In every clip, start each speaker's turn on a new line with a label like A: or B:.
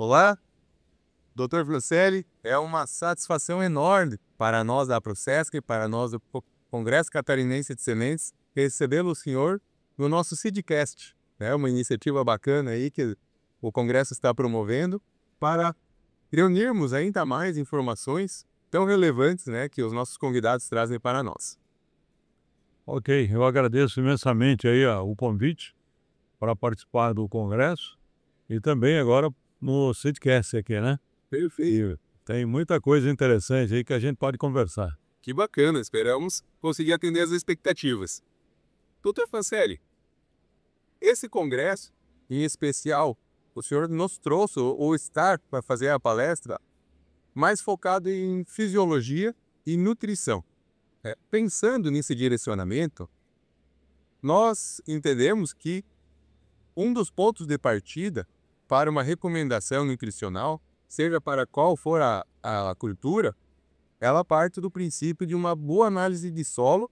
A: Olá, Dr. Flucelli, é uma satisfação enorme para nós da Procesc e para nós do Congresso Catarinense de Sementes recebê-lo o senhor no nosso Seedcast. É uma iniciativa bacana aí que o Congresso está promovendo para reunirmos ainda mais informações tão relevantes, né, que os nossos convidados trazem para nós.
B: Ok, eu agradeço imensamente aí o convite para participar do congresso e também agora no Seedcast aqui, né?
A: Perfeito.
B: E tem muita coisa interessante aí que a gente pode conversar.
A: Que bacana, esperamos conseguir atender as expectativas. Dr. Flucelli, esse congresso, em especial, o senhor nos trouxe ou está para fazer a palestra mais focado em fisiologia e nutrição. Pensando nesse direcionamento, nós entendemos que um dos pontos de partida para uma recomendação nutricional, seja para qual for a cultura, ela parte do princípio de uma boa análise de solo,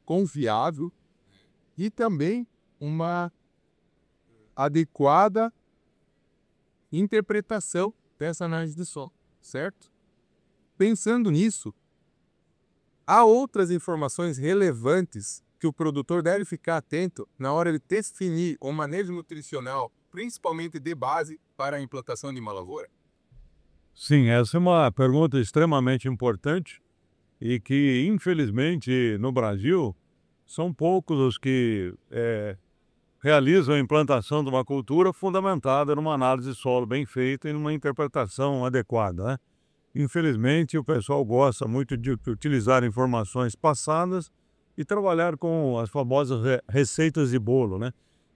A: confiável, e também uma adequada interpretação dessa análise de solo, certo? Pensando nisso, há outras informações relevantes que o produtor deve ficar atento na hora de definir o manejo nutricional, principalmente de base para a implantação de uma lavoura?
B: Sim, essa é uma pergunta extremamente importante e que, infelizmente, no Brasil, são poucos os que realizam a implantação de uma cultura fundamentada numa análise de solo bem feita e numa interpretação adequada, né? Infelizmente, o pessoal gosta muito de utilizar informações passadas e trabalhar com as famosas receitas de bolo, né?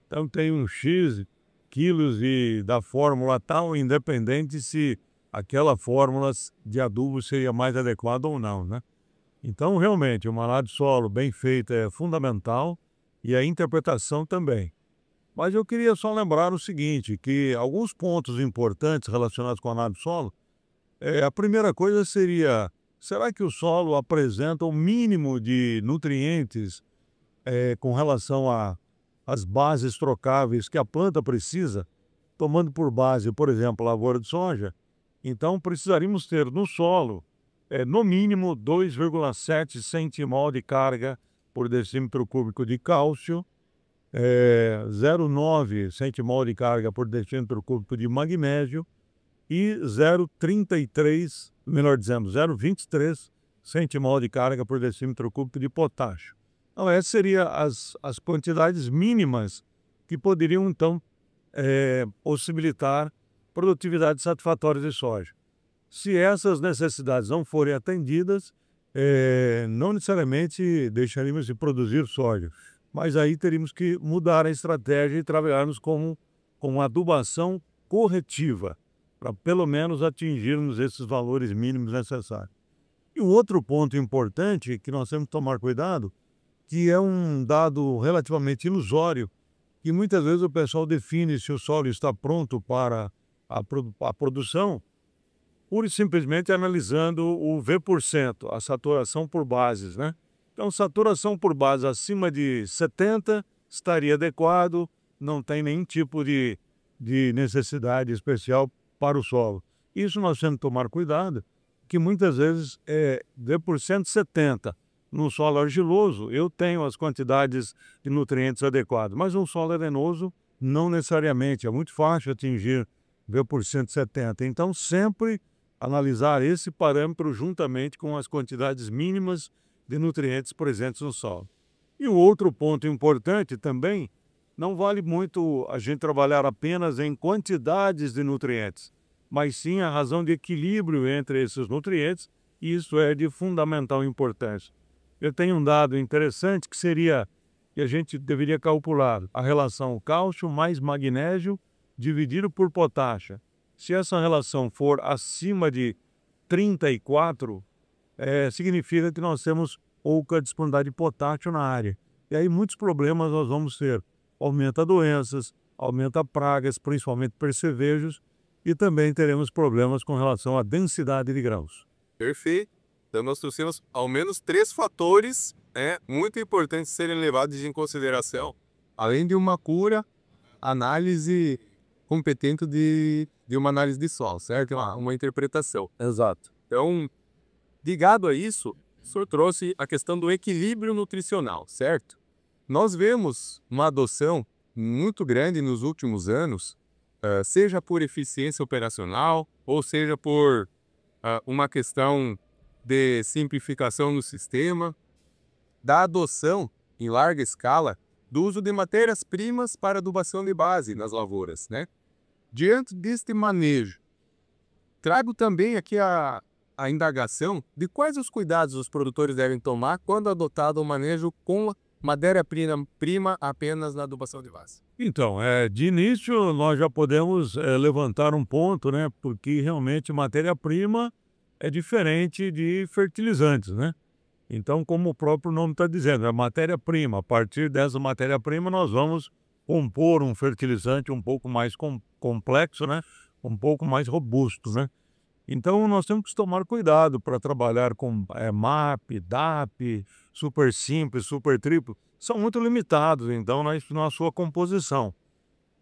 B: Então tem um X quilos da fórmula tal, independente se aquela fórmula de adubo seria mais adequada ou não, né? Então, realmente, uma análise de solo bem feita é fundamental e a interpretação também. Mas eu queria só lembrar o seguinte, que alguns pontos importantes relacionados com a análise de solo, a primeira coisa seria, será que o solo apresenta o mínimo de nutrientes com relação às bases trocáveis que a planta precisa, tomando por base, por exemplo, a lavoura de soja? Então, precisaríamos ter no solo, no mínimo, 2,7 centimol de carga por decímetro cúbico de cálcio, 0,9 centimol de carga por decímetro cúbico de magnésio e 0,33, melhor dizendo, 0,23 centimol de carga por decímetro cúbico de potássio. Então, essas seriam as quantidades mínimas que poderiam, então, possibilitar produtividade satisfatória de soja. Se essas necessidades não forem atendidas, não necessariamente deixaríamos de produzir soja, mas aí teríamos que mudar a estratégia e trabalharmos com uma adubação corretiva, para pelo menos atingirmos esses valores mínimos necessários. E um outro ponto importante que nós temos que tomar cuidado, que é um dado relativamente ilusório, que muitas vezes o pessoal define se o solo está pronto para a produção, pura e simplesmente analisando o V%, a saturação por bases, né? Então, saturação por base acima de 70 estaria adequado, não tem nenhum tipo de necessidade especial para o solo. Isso nós temos que tomar cuidado, que muitas vezes V% 70. No solo argiloso, eu tenho as quantidades de nutrientes adequadas, mas no solo arenoso, não necessariamente. É muito fácil atingir V% 70. Então, sempre analisar esse parâmetro juntamente com as quantidades mínimas de nutrientes presentes no solo. E o outro ponto importante também, não vale muito a gente trabalhar apenas em quantidades de nutrientes, mas sim a razão de equilíbrio entre esses nutrientes, e isso é de fundamental importância. Eu tenho um dado interessante que seria que a gente deveria calcular a relação cálcio mais magnésio dividido por potássio. Se essa relação for acima de 34, significa que nós temos pouca disponibilidade de potássio na área. E aí muitos problemas nós vamos ter. Aumenta doenças, aumenta pragas, principalmente percevejos, e também teremos problemas com relação à densidade de grãos.
A: Perfeito. Então, nós trouxemos ao menos 3 fatores muito importantes serem levados em consideração. Além de uma cura, análise competente de uma análise de solo, certo? Uma interpretação.
B: Exato.
A: Então, ligado a isso, o senhor trouxe a questão do equilíbrio nutricional, certo? Nós vemos uma adoção muito grande nos últimos anos, seja por eficiência operacional, ou seja por uma questão de simplificação no sistema, da adoção em larga escala do uso de matérias-primas para adubação de base nas lavouras, né? Diante deste manejo, trago também aqui a indagação de quais os cuidados os produtores devem tomar quando adotado o manejo com matéria-prima apenas na adubação de base.
B: Então, de início nós já podemos levantar um ponto, né? Porque realmente matéria-prima é diferente de fertilizantes, né? Então, como o próprio nome está dizendo, é matéria-prima. A partir dessa matéria-prima nós vamos compor um fertilizante um pouco mais complexo, né? Um pouco mais robusto, né? Então, nós temos que tomar cuidado para trabalhar com MAP, DAP, super simples, super triplo. São muito limitados, então, na sua composição.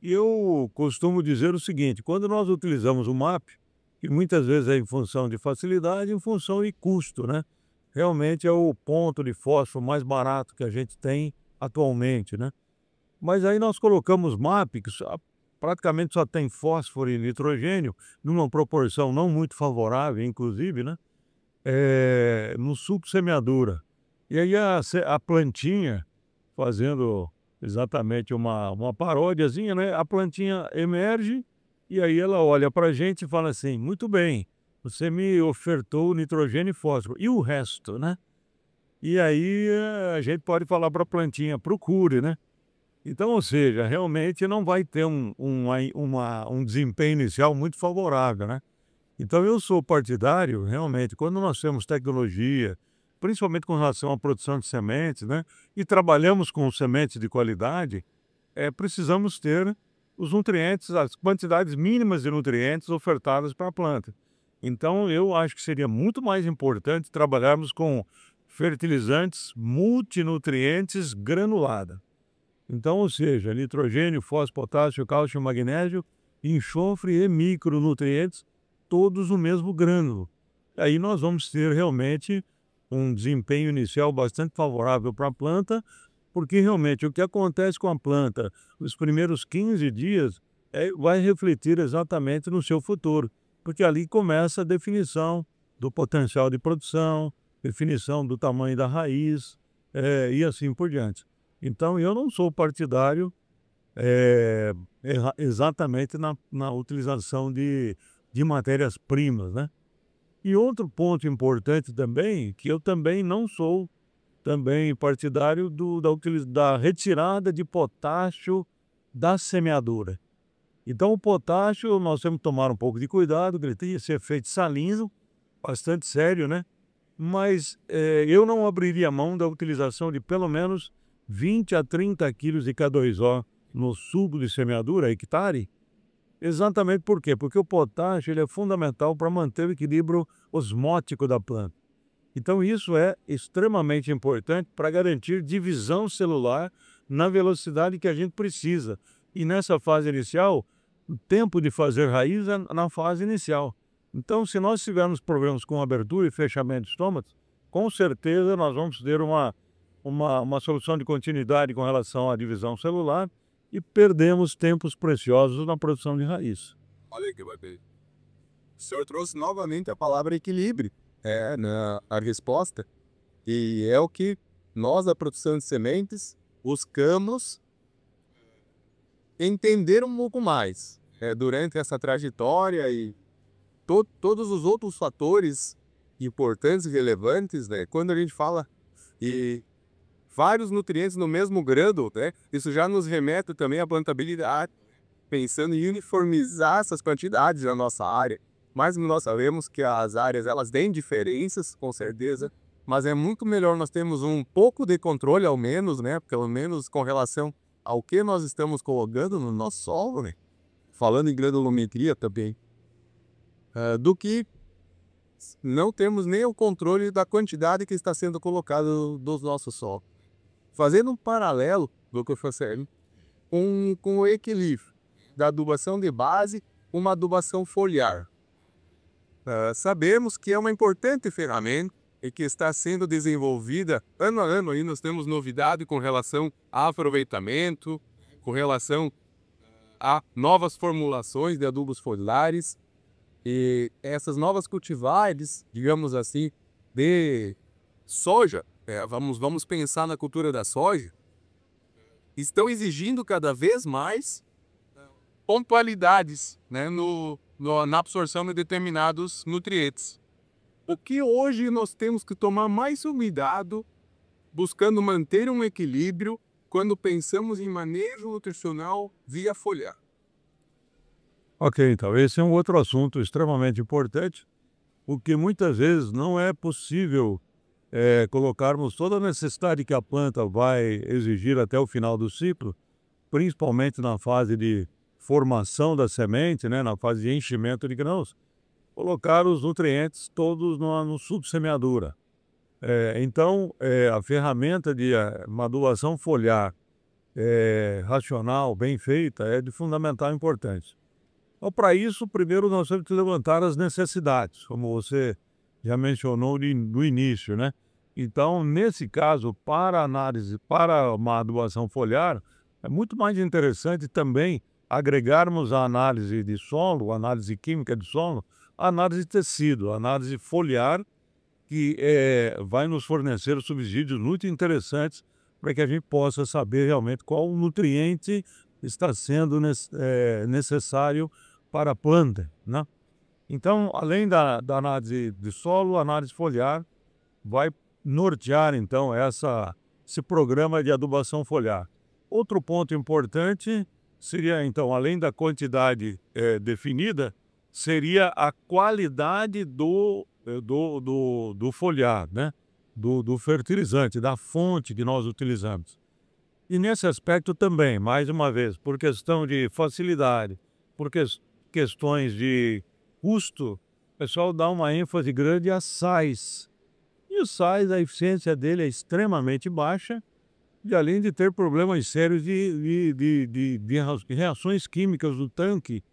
B: E eu costumo dizer o seguinte, quando nós utilizamos o MAP, que muitas vezes é em função de facilidade, em função de custo, né? Realmente é o ponto de fósforo mais barato que a gente tem atualmente, né? Mas aí nós colocamos MAP, que praticamente só tem fósforo e nitrogênio, numa proporção não muito favorável, inclusive, né? No subsemeadura. E aí a plantinha, fazendo exatamente uma paródiazinha, né? A plantinha emerge e aí ela olha para a gente e fala assim, muito bem, você me ofertou nitrogênio e fósforo, e o resto, né? E aí a gente pode falar para a plantinha, procure, né? Então, ou seja, realmente não vai ter um desempenho inicial muito favorável, né? Então, eu sou partidário, realmente, quando nós temos tecnologia, principalmente com relação à produção de sementes, né? E trabalhamos com sementes de qualidade, precisamos ter os nutrientes, as quantidades mínimas de nutrientes ofertadas para a planta. Então, eu acho que seria muito mais importante trabalharmos com fertilizantes multinutrientes granulada. Então, ou seja, nitrogênio, fósforo, potássio, cálcio, magnésio, enxofre e micronutrientes, todos no mesmo grânulo. Aí nós vamos ter realmente um desempenho inicial bastante favorável para a planta, porque realmente o que acontece com a planta nos primeiros 15 dias vai refletir exatamente no seu futuro, porque ali começa a definição do potencial de produção, definição do tamanho da raiz e assim por diante. Então, eu não sou partidário exatamente na utilização de matérias-primas, né? E outro ponto importante também, que eu também não sou partidário da retirada de potássio da semeadura. Então, o potássio, nós temos que tomar um pouco de cuidado, que ele tem esse efeito salino, bastante sério, né? Mas eu não abriria mão da utilização de pelo menos 20 a 30 quilos de K2O no subo de semeadura, hectare. Exatamente por quê? Porque o potássio ele é fundamental para manter o equilíbrio osmótico da planta. Então isso é extremamente importante para garantir divisão celular na velocidade que a gente precisa. E nessa fase inicial, o tempo de fazer raiz é na fase inicial. Então, se nós tivermos problemas com abertura e fechamento de estômatos, com certeza nós vamos ter uma solução de continuidade com relação à divisão celular e perdemos tempos preciosos na produção de raiz.
A: Olha que bacana. O senhor trouxe novamente a palavra equilíbrio na resposta, e é o que nós, da produção de sementes, buscamos entender um pouco mais durante essa trajetória e todos os outros fatores importantes e relevantes, né? Quando a gente fala e vários nutrientes no mesmo grânulo, né? Isso já nos remete também à plantabilidade, pensando em uniformizar essas quantidades na nossa área. Mas nós sabemos que as áreas elas têm diferenças, com certeza, mas é muito melhor nós termos um pouco de controle, ao menos, né? Pelo menos com relação ao que nós estamos colocando no nosso solo, né? Falando em granulometria também, do que não temos nem o controle da quantidade que está sendo colocada dos nossos solos. Fazendo um paralelo do que eu falei com o equilíbrio da adubação de base, uma adubação foliar. Sabemos que é uma importante ferramenta e que está sendo desenvolvida ano a ano. Aí nós temos novidade com relação a aproveitamento, com relação a novas formulações de adubos foliares. E essas novas cultivares, digamos assim, de soja, vamos pensar na cultura da soja, estão exigindo cada vez mais pontualidades, né, na absorção de determinados nutrientes. O que hoje nós temos que tomar mais cuidado, buscando manter um equilíbrio quando pensamos em manejo nutricional via foliar.
B: Ok, então esse é um outro assunto extremamente importante, porque muitas vezes não é possível colocarmos toda a necessidade que a planta vai exigir até o final do ciclo, principalmente na fase de formação da semente, né, na fase de enchimento de grãos, colocar os nutrientes todos no subsemeadura. Então, a ferramenta de uma adubação foliar racional, bem feita, é de fundamental importância. Então, para isso, primeiro nós temos que levantar as necessidades, como você já mencionou no início, né? Então, nesse caso, para análise, para uma adubação foliar, é muito mais interessante também agregarmos a análise de solo, a análise química de solo, a análise de tecido, a análise foliar, que vai nos fornecer subsídios muito interessantes para que a gente possa saber realmente qual nutriente está sendo necessário para a planta, né? Então, além da análise de solo, a análise foliar vai nortear, então, esse programa de adubação foliar. Outro ponto importante seria, então, além da quantidade definida, seria a qualidade do foliar, né? Do fertilizante, da fonte que nós utilizamos. E nesse aspecto também, mais uma vez, por questão de facilidade, por questões de custo, o pessoal dá uma ênfase grande a sais. E o sais, a eficiência dele é extremamente baixa, e além de ter problemas sérios de reações químicas do tanque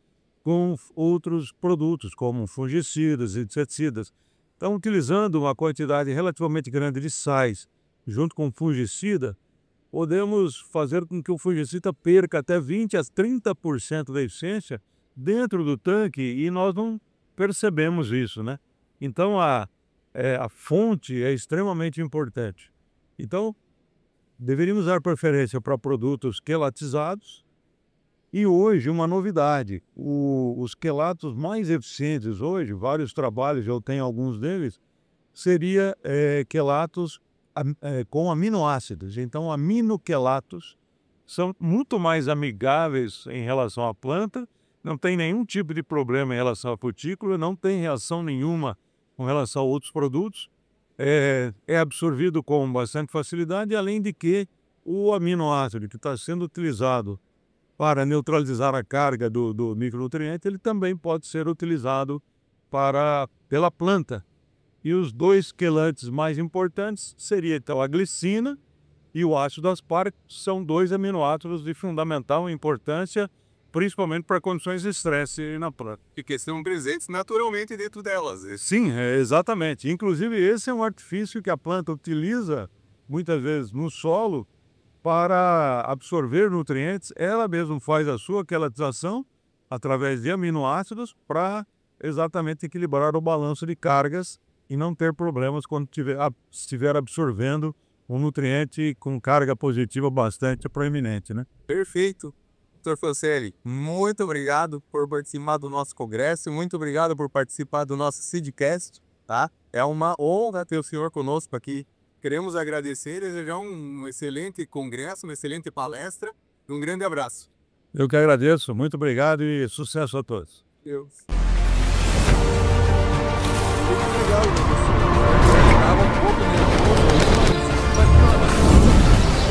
B: com outros produtos, como fungicidas e inseticidas. Então, utilizando uma quantidade relativamente grande de sais junto com fungicida, podemos fazer com que o fungicida perca até 20% a 30% da eficiência dentro do tanque e nós não percebemos isso, né? Então, a fonte é extremamente importante. Então, deveríamos dar preferência para produtos quelatizados. E hoje, uma novidade, os quelatos mais eficientes hoje, vários trabalhos, eu tenho alguns deles, seria quelatos com aminoácidos. Então, aminoquelatos são muito mais amigáveis em relação à planta, não tem nenhum tipo de problema em relação à cutícula, não tem reação nenhuma com relação a outros produtos, é absorvido com bastante facilidade, além de que o aminoácido que está sendo utilizado para neutralizar a carga do micronutriente, ele também pode ser utilizado pela planta. E os dois quelantes mais importantes seriam, então, a glicina e o ácido aspartico, são dois aminoácidos de fundamental importância, principalmente para condições de estresse na planta.
A: E que estão presentes naturalmente dentro delas.
B: Sim, exatamente. Inclusive, esse é um artifício que a planta utiliza, muitas vezes, no solo, para absorver nutrientes. Ela mesma faz a sua quelatização através de aminoácidos para exatamente equilibrar o balanço de cargas e não ter problemas quando estiver absorvendo um nutriente com carga positiva bastante proeminente, né?
A: Perfeito. Dr. Fancelli, muito obrigado por participar do nosso congresso, muito obrigado por participar do nosso Seedcast, tá? É uma honra ter o senhor conosco aqui. Queremos agradecer e desejar um excelente congresso, uma excelente palestra e um grande abraço.
B: Eu que agradeço, muito obrigado e sucesso a todos.
A: Deus.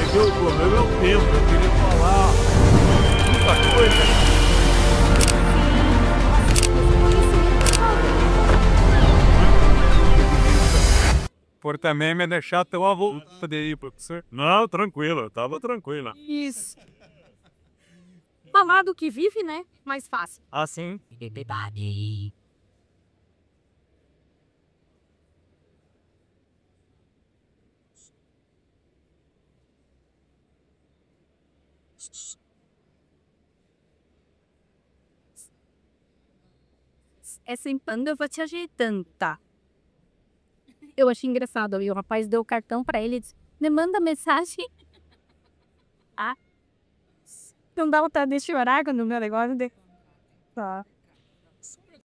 B: O problema é o tempo, eu queria falar muita coisa. Por também me deixar tão à vontade aí, professor. Não, tranquilo, eu tava tranquilo.
C: Isso. falar do que vive, né? Mais fácil.
D: Assim.
C: Essa empanda eu vou te ajeitando, tá? Eu achei engraçado. E o rapaz deu o cartão pra ele e disse: me manda mensagem. Ah. Não dá vontade de chorar quando o meu negócio de... Tá.